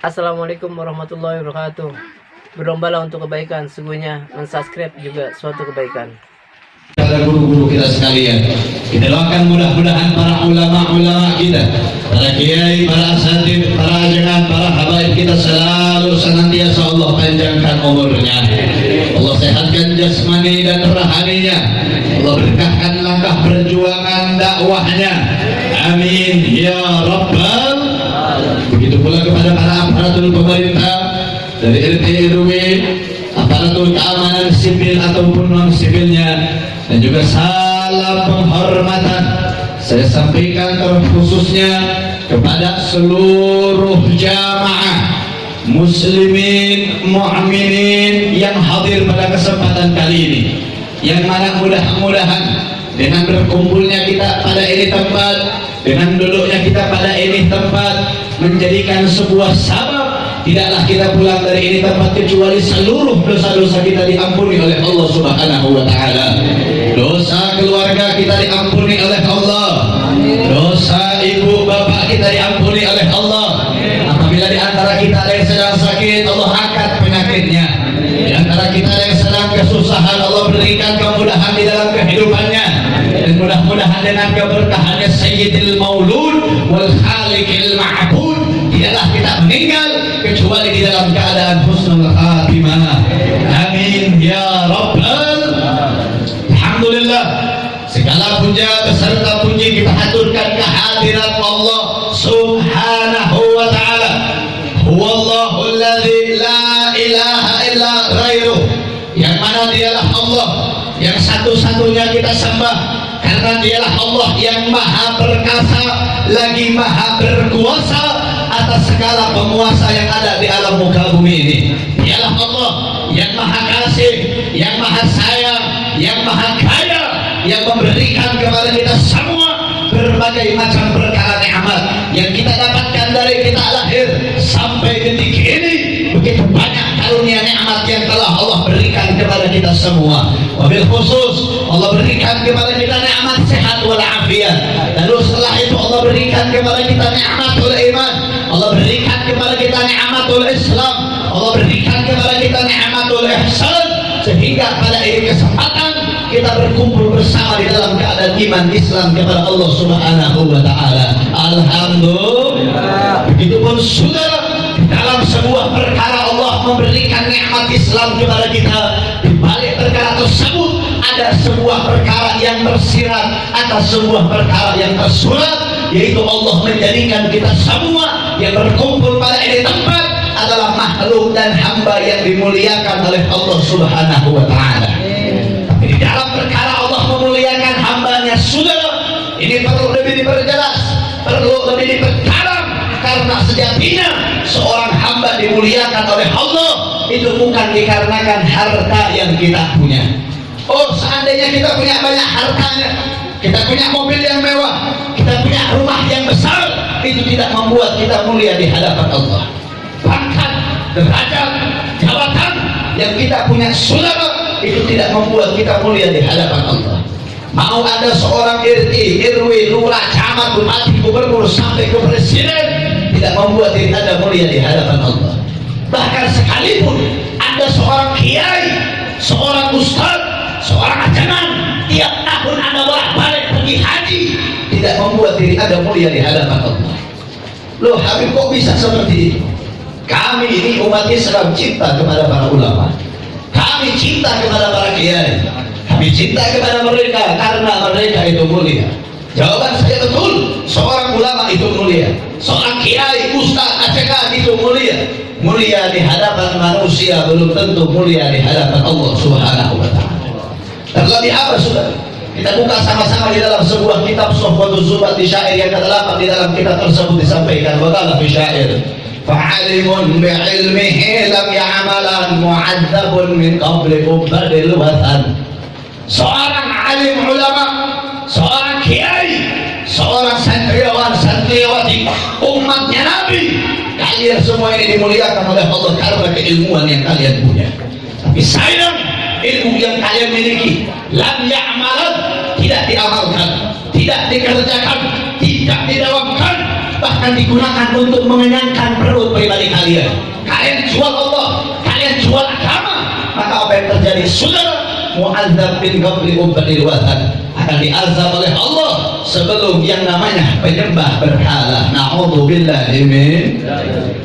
Assalamualaikum warahmatullahi wabarakatuh. Berlombalah untuk kebaikan, sungguhnya mensubscribe juga suatu kebaikan. Para guru-guru kita sekalian, kita doakan mudah-mudahan para ulama-ulama kita, para kiai, para asatidz, para ajangan, para habaib kita selalu senantiasa Allah panjangkan umurnya, Allah sehatkan jasmani dan rohaninya, Allah berkahkan langkah perjuangan dakwahnya, amin ya rabbal. Begitu pula kepada para aparatur pemerintah dari RT RW, aparatur keamanan sipil ataupun non sipilnya, dan juga salam penghormatan saya sampaikan terkhususnya kepada seluruh jamaah muslimin mu'minin yang hadir pada kesempatan kali ini, yang mana mudah-mudahan dengan berkumpulnya kita pada ini tempat, dengan duduknya kita pada ini tempat, menjadikan sebuah sabab tidaklah kita pulang dari ini tempat kecuali seluruh dosa-dosa kita diampuni oleh Allah Subhanahu wa taala. Dosa keluarga kita diampuni oleh Allah. Dosa ibu bapak kita diampuni oleh Allah. Apabila di antara kita ada yang sedang sakit, Allah angkat penyakitnya. Di antara kita ada yang sedang kesusahan, Allah berikan kemudahan di dalam kehidupannya. Dan mudah-mudahan dengan keberkahannya Sayyidil Maulud wal Khaliqil Ma'bud, tidaklah kita meninggal kecuali di dalam keadaan husnul khatimah. Amin ya rabbal. Alhamdulillah, segala puja beserta puji kita haturkan kehadirat Allah Subhanahu wa taala. Huwallahu alladzi la ilaha illa ghairuh, yang mana dialah Allah yang satu-satunya kita sembah, karena dialah Allah yang maha perkasa lagi maha berkuasa atas segala penguasa yang ada di alam muka bumi ini. Dialah Allah yang maha kasih, yang maha sayang, yang maha kaya, yang memberikan kepada kita semua berbagai macam perkara nikmat yang kita dapatkan dari kita lahir sampai detik ini. Begitu banyak karunia nikmat yang telah Allah berikan kepada kita semua. Wabil khusus Allah berikan kepada kita nikmat sehat walafiat. Lalu setelah itu Allah berikan kepada kita nikmatul iman, Allah berikan kepada kita nikmatul Islam, Allah berikan kepada kita nikmatul ihsan, sehingga pada ini kesempatan kita berkumpul bersama di dalam keadaan iman Islam kepada Allah Subhanahu wa taala. Alhamdulillah. Begitupun saudara, di dalam sebuah perkara Allah memberikan nikmat Islam kepada kita. Di balik perkara tersebut ada sebuah perkara yang tersirat atas sebuah perkara yang tersurat, yaitu Allah menjadikan kita semua yang berkumpul pada ini tempat adalah makhluk dan hamba yang dimuliakan oleh Allah Subhanahu wa taala. Tapi di dalam perkara Allah memuliakan hambanya, saudara, ini perlu lebih diperjelas, perlu lebih diperdalam, karena sejatinya seorang hamba dimuliakan oleh Allah itu bukan dikarenakan harta yang kita punya. Oh, seandainya kita punya banyak hartanya, kita punya mobil yang mewah, kita punya rumah yang besar, itu tidak membuat kita mulia di hadapan Allah. Pangkat, derajat, jabatan yang kita punya, saudara, itu tidak membuat kita mulia di hadapan Allah. Mau ada seorang RT, RW, lurah, camat, bupati, gubernur sampai ke presiden, tidak membuat diri Anda mulia di hadapan Allah. Bahkan sekalipun Anda seorang kiai, seorang ustaz, seorang ajaran, tiap tahun Anda bolak-balik pergi haji, tidak membuat diri Anda mulia di hadapan Allah. Loh, Habib, kok bisa seperti itu? Kami ini umat Islam cinta kepada para ulama, kami cinta kepada para kiai, kami cinta kepada mereka karena mereka itu mulia. Jawaban saya betul, seorang ulama itu mulia, seorang kiai, ustaz, ACK itu mulia. Mulia di hadapan manusia belum tentu mulia di hadapan Allah Subhanahu wa taala. Terlebih apa, saudara? Kita buka sama-sama di dalam sebuah kitab Suhbatuz Zubat di syair yang ke-8. Di dalam kitab tersebut disampaikan waqala fi syair, fa'alimun bi'ilmihi lam ya'malan mu'adzabun min qabli ubadil wathan. Seorang alim ulama, seorang kiai, seorang santriwan, santriwati umatnya Nabi, kalian semua ini dimuliakan oleh Allah karena keilmuan yang kalian punya. Tapi sayang, ilmu yang kalian miliki lam ya'malan, tidak diamalkan, tidak dikerjakan, tidak didawamkan, bahkan bahkan digunakan untuk mengenyangkan perut pribadi kalian. Kalian jual Allah, kalian jual agama, maka apa yang terjadi? Saudara, mu'adzab bin qabli ubadil watan, akan diazab oleh Allah sebelum yang namanya penyembah berhala. Na'udzubillahi min.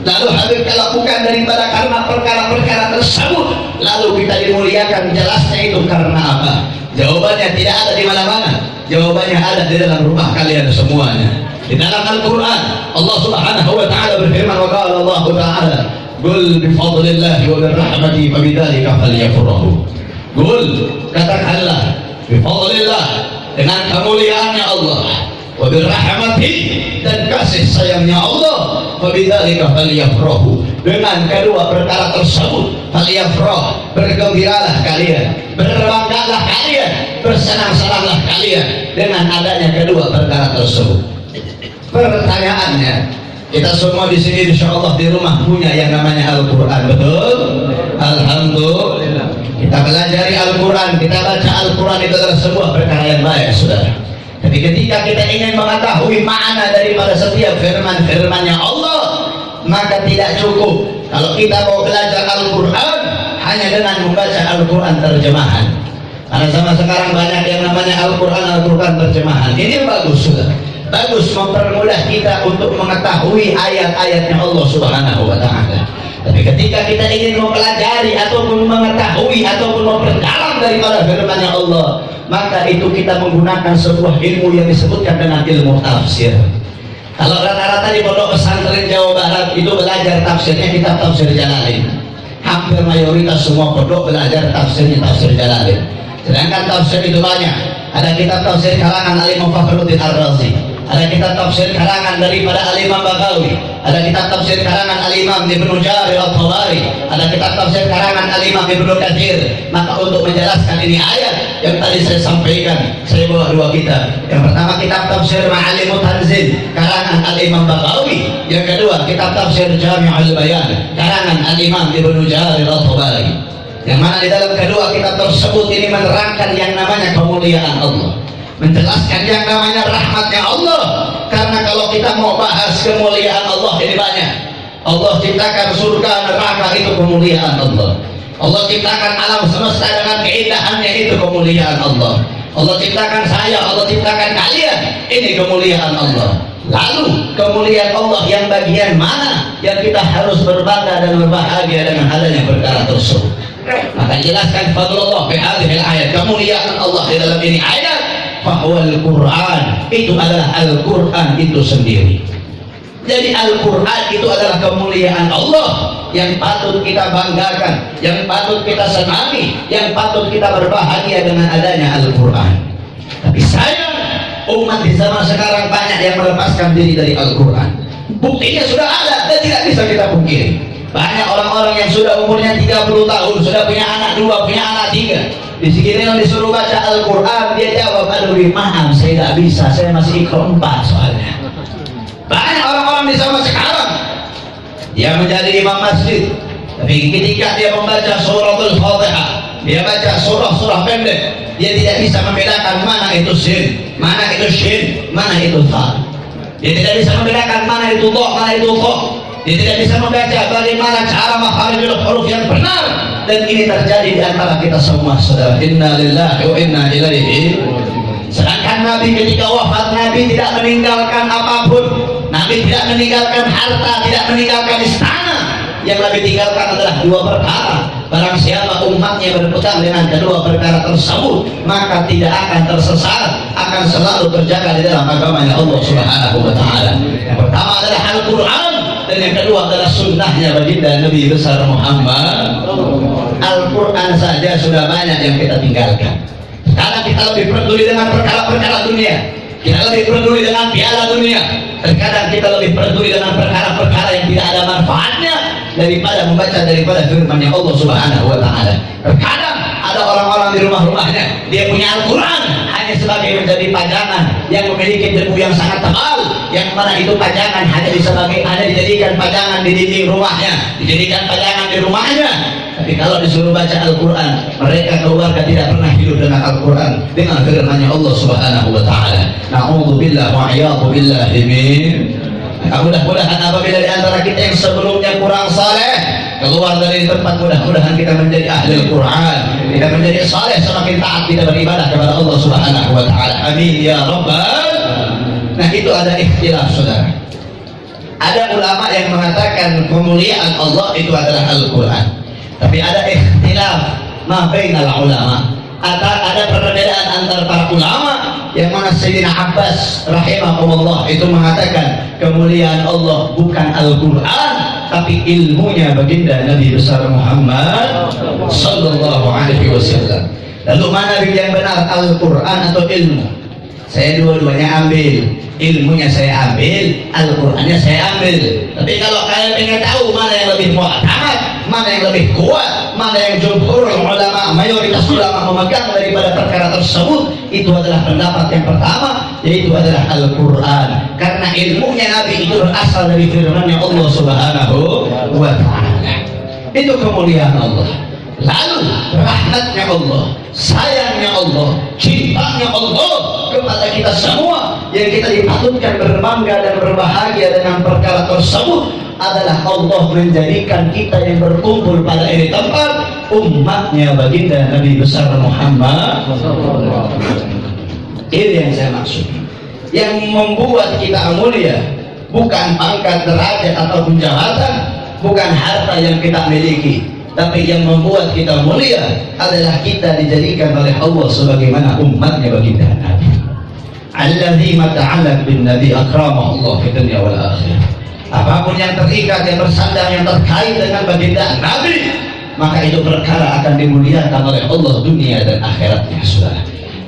Lalu Habib lakukan daripada karena perkara-perkara tersebut, lalu kita dimuliakan, jelasnya itu karena apa? Jawabannya tidak ada di mana-mana, jawabannya ada di dalam rumah kalian semuanya. Di dalam Al-Quran Allah subhanahu wa ta'ala berfirman, wa qala Allah ta'ala, qul bifadlillahi wa birrahmati fabidzalika falyafrahu. Qul, katakanlah, bifadlillah, dengan kemuliaannya Allah, wa birrahmati, dan kasih sayangnya Allah, fabidzalika falyafrahu, dengan kedua perkara tersebut falyafrah, bergembiralah kalian, berbanggalah kalian, bersenang-senanglah kalian dengan adanya kedua perkara tersebut. Pertanyaannya, kita semua di sini insya Allah di rumah punya yang namanya Al-Quran, betul? Alhamdulillah. Kita belajar Al-Quran, kita baca Al-Quran, itu adalah sebuah perkara yang baik, saudara. Tapi ketika kita ingin mengetahui makna daripada setiap firman-firmannya Allah, maka tidak cukup kalau kita mau belajar Al-Quran hanya dengan membaca Al-Quran terjemahan. Karena zaman sekarang banyak yang namanya Al-Quran terjemahan. Ini bagus, saudara. Bagus, mempermudah kita untuk mengetahui ayat-ayatnya Allah subhanahu wa ta'ala. Tapi ketika kita ingin mempelajari ataupun mengetahui ataupun memperdalam daripada firman-Nya Allah, maka itu kita menggunakan sebuah ilmu yang disebutkan dengan ilmu tafsir. Kalau rata-rata di pondok pesantren Jawa Barat itu belajar tafsirnya kitab tafsir Jalalain. Hampir mayoritas semua pondok belajar tafsirnya tafsir Jalalain. Sedangkan tafsir itu banyak. Ada kitab tafsir karangan Al-Imam Fakhruddin Ar-Razi, ada kitab tafsir karangan daripada Al-Imam Baghawi, ada kitab tafsir karangan Al-Imam Ibnu Jarir At-Tabari, ada kitab tafsir karangan Al-Imam Ibnu Katsir. Maka untuk menjelaskan ini ayat yang tadi saya sampaikan, saya bawa dua kitab. Yang pertama kitab tafsir Ma'alimut Tanzil karangan Al-Imam Baghawi, yang kedua kitab tafsir Jami'ul Bayan karangan Al-Imam Ibnu Jarir At-Tabari. Yang mana di dalam kedua kitab tersebut ini menerangkan yang namanya kemuliaan Allah, menjelaskan yang namanya rahmatnya Allah. Karena kalau kita mau bahas kemuliaan Allah ini banyak. Allah ciptakan surga, neraka, itu kemuliaan Allah. Allah ciptakan alam semesta dengan keindahannya, itu kemuliaan Allah. Allah ciptakan saya, Allah ciptakan kalian, ini kemuliaan Allah. Lalu kemuliaan Allah yang bagian mana yang kita harus berbangga dan berbahagia dengan adanya perkara tersebut? Maka jelaskan fadlullah fi hadhil ayat, kemuliaan Allah di dalam ini ayat, bahwa Al-Quran itu adalah Al-Quran itu sendiri. Jadi Al-Quran itu adalah kemuliaan Allah yang patut kita banggakan, yang patut kita senangi, yang patut kita berbahagia dengan adanya Al-Quran. Tapi sayang, umat di zaman sekarang banyak yang melepaskan diri dari Al-Quran. Buktinya sudah ada dan tidak bisa kita pungkiri. Banyak orang-orang yang sudah umurnya 30 tahun, sudah punya anak 2, punya anak 3. Di sini disuruh baca Al-Quran, dia jawab, aduh maaf saya tidak bisa, saya masih Iqra 4 soalnya. Banyak orang-orang di zaman sekarang dia menjadi imam masjid, tapi ketika dia membaca suratul Fatihah, dia baca surah-surah pendek, dia tidak bisa membedakan mana itu sin, mana itu shin, mana itu ta. Dia tidak bisa membedakan mana itu dha, mana itu tha. Dia tidak bisa membaca bagaimana cara makharijul huruf yang benar. Dan ini terjadi di antara kita semua, saudara. Inna lillahi wa inna ilaihi. Sedangkan Nabi ketika wafat, Nabi tidak meninggalkan apapun. Nabi tidak meninggalkan harta, tidak meninggalkan istana. Yang Nabi tinggalkan adalah dua perkara. Barang siapa umatnya berpegang dengan kedua perkara tersebut, maka tidak akan tersesat, akan selalu terjaga di dalam agamanya Allah Subhanahu wa ta'ala. Yang pertama adalah Al-Quran, dan yang kedua adalah sunnahnya baginda Nabi besar Muhammad. Al-Quran saja sudah banyak yang kita tinggalkan. Sekarang kita lebih peduli dengan perkara-perkara dunia, kita lebih peduli dengan piala dunia. Terkadang kita lebih peduli dengan perkara-perkara yang tidak ada manfaatnya daripada membaca daripada firman-Nya Allah Subhanahu wa ta'ala. Terkadang ada orang-orang di rumah-rumahnya, dia punya Al-Quran hanya sebagai menjadi pajangan yang memiliki debu yang sangat tebal, yang mana itu pajangan hanya dijadikan pajangan di dinding rumahnya, dijadikan pajangan di rumahnya. Tapi kalau disuruh baca Al-Quran, mereka keluarga tidak pernah hidup dengan Al-Quran, dengan firman-Nya Allah Subhanahu wa ta'ala. Na'udzubillah wa a'yadu billahi min. Maka mudah-mudahan apabila di antara kita yang sebelumnya kurang saleh keluar dari tempat, mudah-mudahan kita menjadi ahli Al-Quran, kita menjadi saleh, semakin taat kita beribadah kepada Allah Subhanahu wa taala. Amin ya rabbal. Nah, itu ada ikhtilaf, saudara. Ada ulama yang mengatakan kemuliaan Allah itu adalah Al-Quran, tapi ada ikhtilaf ma bainal ulama. Ada perbedaan antar para ulama, yang mana Sayyidina Abbas rahimahullah itu mengatakan kemuliaan Allah bukan Al-Quran tapi ilmunya baginda Nabi besar Muhammad sallallahu alaihi wasallam. Lalu mana yang benar, Al-Quran atau ilmu? Saya dua-duanya ambil, ilmunya saya ambil, Al-Qurannya saya ambil. Tapi kalau kalian ingin tahu mana yang lebih mu'tamad, mana yang lebih kuat, mana yang jumhur ulama, mayoritas ulama memegang daripada perkara tersebut, itu adalah pendapat yang pertama, yaitu adalah Al-Quran. Karena ilmunya Nabi itu berasal dari firman-Nya Allah Subhanahu wa ta'ala. Itu kemuliaan Allah. Lalu rahmatnya Allah, sayangnya Allah, cintanya Allah kepada kita semua, yang kita dipatutkan berbangga dan berbahagia dengan perkara tersebut adalah Allah menjadikan kita yang berkumpul pada ini tempat umatnya baginda Nabi besar Muhammad. Ini yang saya maksud. Yang membuat kita mulia bukan pangkat, derajat ataupun jabatan, bukan harta yang kita miliki, tapi yang membuat kita mulia adalah kita dijadikan oleh Allah sebagaimana umatnya baginda Nabi. Alladzi mata'allaq bin Nabi akramahu Allah fi dunya wal akhirah. Apapun yang terikat, yang bersandar, yang terkait dengan baginda Nabi, maka itu perkara akan dimuliakan oleh Allah dunia dan akhiratnya, saudara.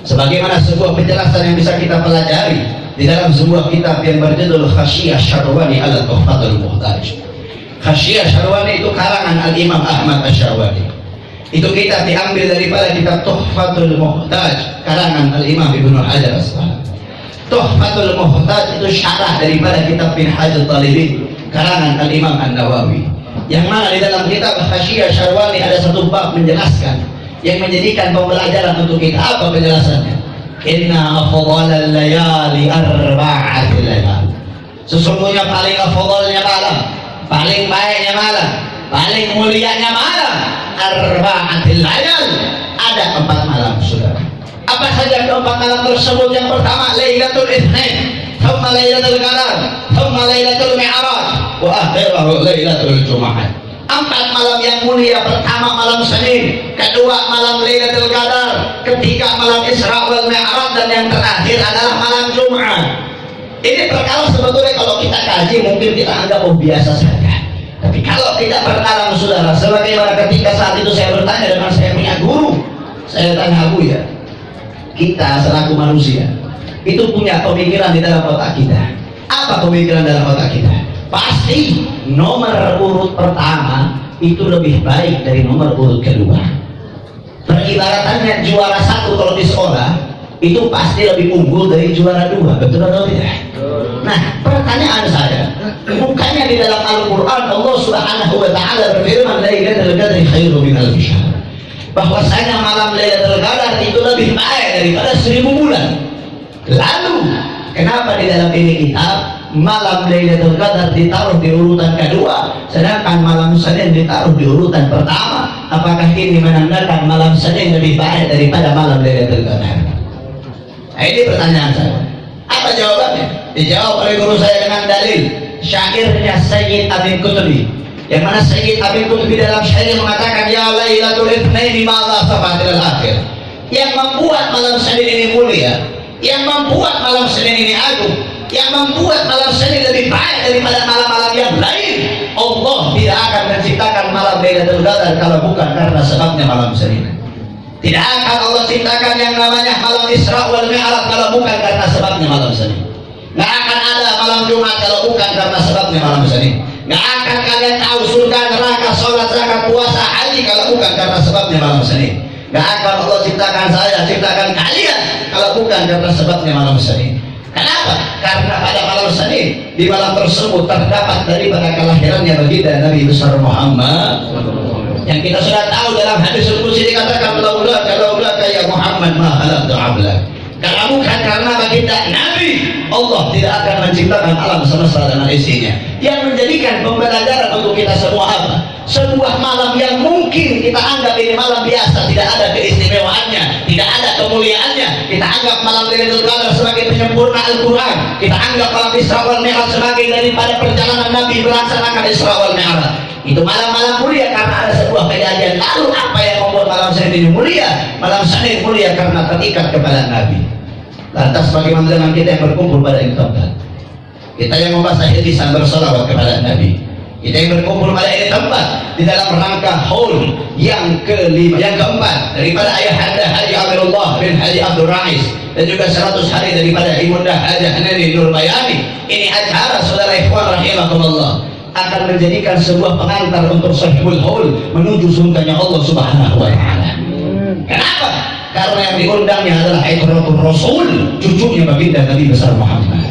Sebagaimana sebuah penjelasan yang bisa kita pelajari di dalam sebuah kitab yang berjudul Khasyiyah Syarwani ala Tuhfatul Muhtaj. Khasyiyah Syarwani itu karangan Al-Imam Ahmad Asy-Syarwani. Itu kitab diambil daripada kitab Tuhfatul Muhtaj karangan Al-Imam Ibnu Hajar Asqalani. Tuhfatul Muhtaj itu syarah daripada kitab Minhajul Talibin karangan Al-Imam An-Nawawi, yang mana di dalam kitab Khasyiyah Syarwani ada satu bab menjelaskan yang menjadikan pembelajaran untuk kita. Apa penjelasannya? Inna afdhalal layali arba'atul layal. Sesungguhnya paling afdhalnya malam, paling baiknya malam, paling mulianya malam, arba'atul layal, ada 4 malam, saudara. Apa saja keempat malam tersebut? Yang pertama Lailatul Itsnain, thumma Lailatul Qadar, thumma Lailatul Mi'raj, wa akhirahu Lailatul Jumu'ah. 4 malam yang mulia. Pertama malam Senin, kedua malam Lailatul Qadar, ketiga malam Isra wal Mi'raj, dan yang terakhir adalah malam Jumat. Ini perkara sebetulnya kalau kita kaji mungkin kita anggap biasa saja. Tapi kalau tidak berkalam, saudara, sebagaimana ketika saat itu saya bertanya dengan saya punya guru, saya tanya, "Bu ya, kita selaku manusia itu punya pemikiran di dalam otak kita. Apa pemikiran dalam otak kita? Pasti nomor urut pertama itu lebih baik dari nomor urut kedua. Peribaratannya juara 1 kalau di sekolah itu pasti lebih unggul dari juara 2, betul atau tidak? Nah, pertanyaan saya, bukannya di dalam Al-Quran Allah Subhanahu wa ta'ala berfirman Lailatul Qadri khairum min alfi syahr, bahwasanya malam Lailatul Qadar itu lebih baik daripada 1000 bulan. Lalu kenapa di dalam ini kitab malam Lailatul Qadar ditaruh di urutan kedua, sedangkan malam Senin ditaruh di urutan pertama? Apakah ini menandakan malam Senin lebih baik daripada malam Lailatul Qadar? Nah, ini pertanyaan saya. Apa jawabannya? Dijawab oleh guru saya dengan dalil syairnya Sayyid Amin Qutubi, yang mana Sayyid Amin Qutubi dalam syair mengatakan, ya Lailatul Itsnaini ma'adha safatil akhir. Yang membuat malam Senin ini mulia, yang membuat malam Senin ini agung, yang membuat malam Senin lebih baik daripada malam-malam yang lain, Allah tidak akan menciptakan malam Lailatul Qadar kalau bukan karena sebabnya malam Senin. Tidak akan Allah ciptakan yang namanya malam Isra wal Mi'raj kalau bukan karena sebabnya malam Senin. Nggak akan ada malam Jumat kalau bukan karena sebabnya malam Senin. Nggak akan kalian tahu surga, neraka, sholat, zakat, puasa, haji kalau bukan karena sebabnya malam Senin. Nggak akan Allah ciptakan saya, ciptakan kalian kalau bukan karena sebabnya malam Senin. Kenapa? Karena pada malam Senin, di malam tersebut terdapat daripada kelahirannya baginda Nabi besar Muhammad, yang kita sudah tahu dalam hadis qudsi dikatakan laula ya Muhammad ma khalaqtu ablak. Kalau bukan karena baginda Nabi, Allah tidak akan menciptakan alam semesta dan isinya. Yang menjadikan pembelajaran untuk kita semua apa? Sebuah malam yang mungkin kita anggap ini malam biasa, tidak ada keistimewaannya, tidak ada kemuliaannya. Kita anggap malam Lailatul Qadar sebagai penyempurna Al-Quran. Kita anggap malam Isra wal Mi'raj sebagai daripada perjalanan Nabi melaksanakan Isra wal Mi'raj. Itu malam-malam mulia karena ada sebuah kejadian. Lalu apa yang membuat malam ini mulia? Malam ini mulia karena terikat kepada Nabi. Lantas bagaimana dengan kita yang berkumpul pada ini tempat? Kita yang membaca lisan bersalawat kepada Nabi. Kita yang berkumpul pada ini tempat di dalam rangka haul yang kelima, yang keempat daripada ayahanda Haji Amirullah bin Haji Abdul Rais dan juga 100 hari daripada Ibunda Hajah Nani Nur Bayani. Ini acara saudara ikhwan rahimakumullah akan menjadikan sebuah pengantar untuk sahibul haul menuju surganya Allah Subhanahu wa taala. Kenapa? Karena yang diundangnya adalah Ikratul Rasul, cucunya baginda Nabi besar Muhammad.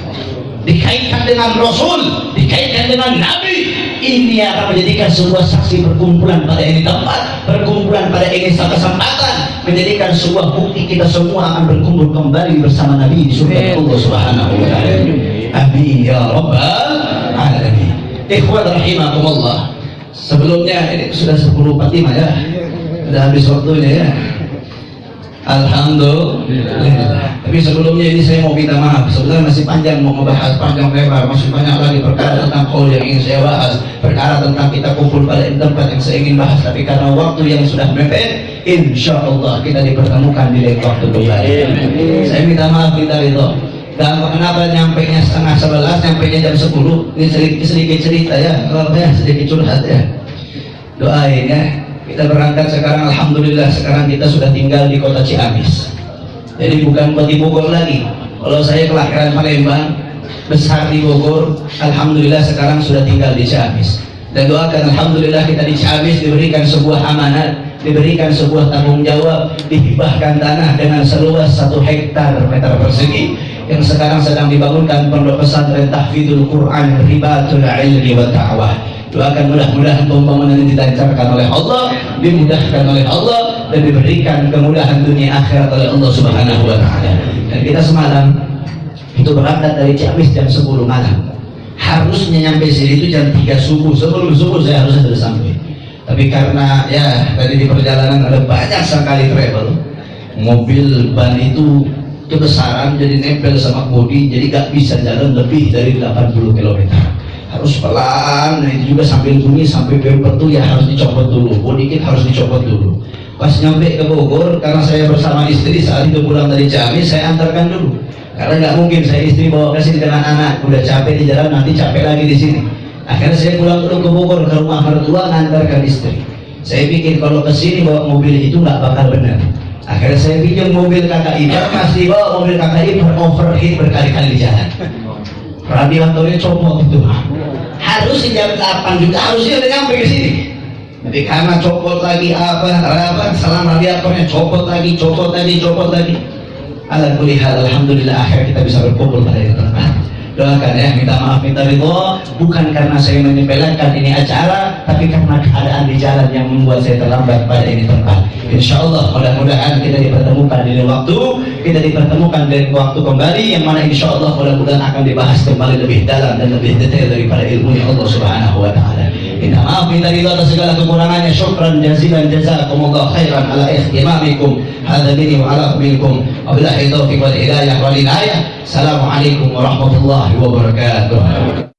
Dikaitkan dengan Rasul, dikaitkan dengan Nabi. Ini akan menjadikan sebuah saksi perkumpulan pada ini tempat, perkumpulan pada ini kesempatan, menjadikan sebuah bukti kita semua akan berkumpul kembali bersama Nabi di surga Allah Subhanahu wa taala. Amin ya rabbal alamin. Ikhwan rahimakumullah. Sebelumnya ini sudah 10:45 ya. Sudah habis waktunya ya. Alhamdulillah. Tapi sebelumnya ini saya mau minta maaf. Sebenarnya masih panjang mau membahas panjang lebar, masih banyak lagi perkara tentang qaul yang ingin saya bahas, perkara tentang kita kumpul pada tempat yang saya ingin bahas. Tapi karena waktu yang sudah mepet, insya Allah kita dipertemukan di lain waktu kembali. Saya minta maaf, minta ridho. Dan kenapa nyampainya setengah 11, nyampainya jam 10? Ini sedikit cerita ya, sedikit curhat ya. Doain ya. Kita berangkat sekarang, alhamdulillah sekarang kita sudah tinggal di kota Ciamis. Jadi bukan di Bogor lagi. Kalau saya kelahiran Palembang, besar di Bogor, alhamdulillah sekarang sudah tinggal di Ciamis. Dan doakan alhamdulillah kita di Ciamis diberikan sebuah amanat, diberikan sebuah tanggung jawab, dihibahkan tanah dengan seluas 1 hektar meter persegi yang sekarang sedang dibangunkan pondok pesantren Tahfidzul Quran Ribatul Ilmi wa Ta'wah. Doakan mudah-mudahan pembangunan ini dilancarkan oleh Allah, dimudahkan oleh Allah, dan diberikan kemudahan dunia akhirat oleh Allah Subhanahu wa taala. Dan kita semalam itu berangkat dari Ciamis jam 10 malam. Harusnya nyampe sini itu jam 3 subuh. Sebelum subuh saya harusnya sudah sampai. Tapi karena ya tadi di perjalanan ada banyak sekali travel, mobil ban itu kebesaran jadi nempel sama bodi, jadi gak bisa jalan lebih dari 80 km. Harus pelan, dan itu juga sambil bunyi sampai bumper tuh ya harus dicopot dulu, bodi kit harus dicopot dulu. Pas nyampe ke Bogor, karena saya bersama istri saat itu pulang dari Ciamis, saya antarkan dulu. Karena nggak mungkin saya istri bawa ke sini dengan anak, udah capek di jalan nanti capek lagi di sini. Akhirnya saya pulang dulu ke Bogor ke rumah mertua ngantarkan istri. Saya pikir kalau ke sini bawa mobil itu nggak bakal benar. Akhirnya saya pinjam mobil kakak Ibar, pasti bawa mobil kakak Ibar overheat berkali-kali di jalan. Radiatornya copot itu. Harus jam 8 juga harusnya udah nyampe ke sini. Tapi karena copot lagi salam radiatornya copot lagi. Alhamdulillah akhirnya kita bisa berkumpul pada tempat. Doakan ya, minta maaf, minta ridho, bukan karena saya menyepelekan ini acara, tapi karena keadaan di jalan yang membuat saya terlambat pada ini tempat. Insya Allah mudah-mudahan kita dipertemukan di waktu, kita dipertemukan di waktu kembali, yang mana insya Allah mudah-mudahan akan dibahas kembali lebih dalam dan lebih detail daripada ilmunya Allah Subhanahu wa taala. Minta maaf, minta ridho atas segala kekurangannya. Syukran jazilan jazakumullah khairan ala ihtimamikum hadza dini wa ala minkum. Wabillahi taufiq wal hidayah wal inayah. Assalamualaikum warahmatullahi wabarakatuh.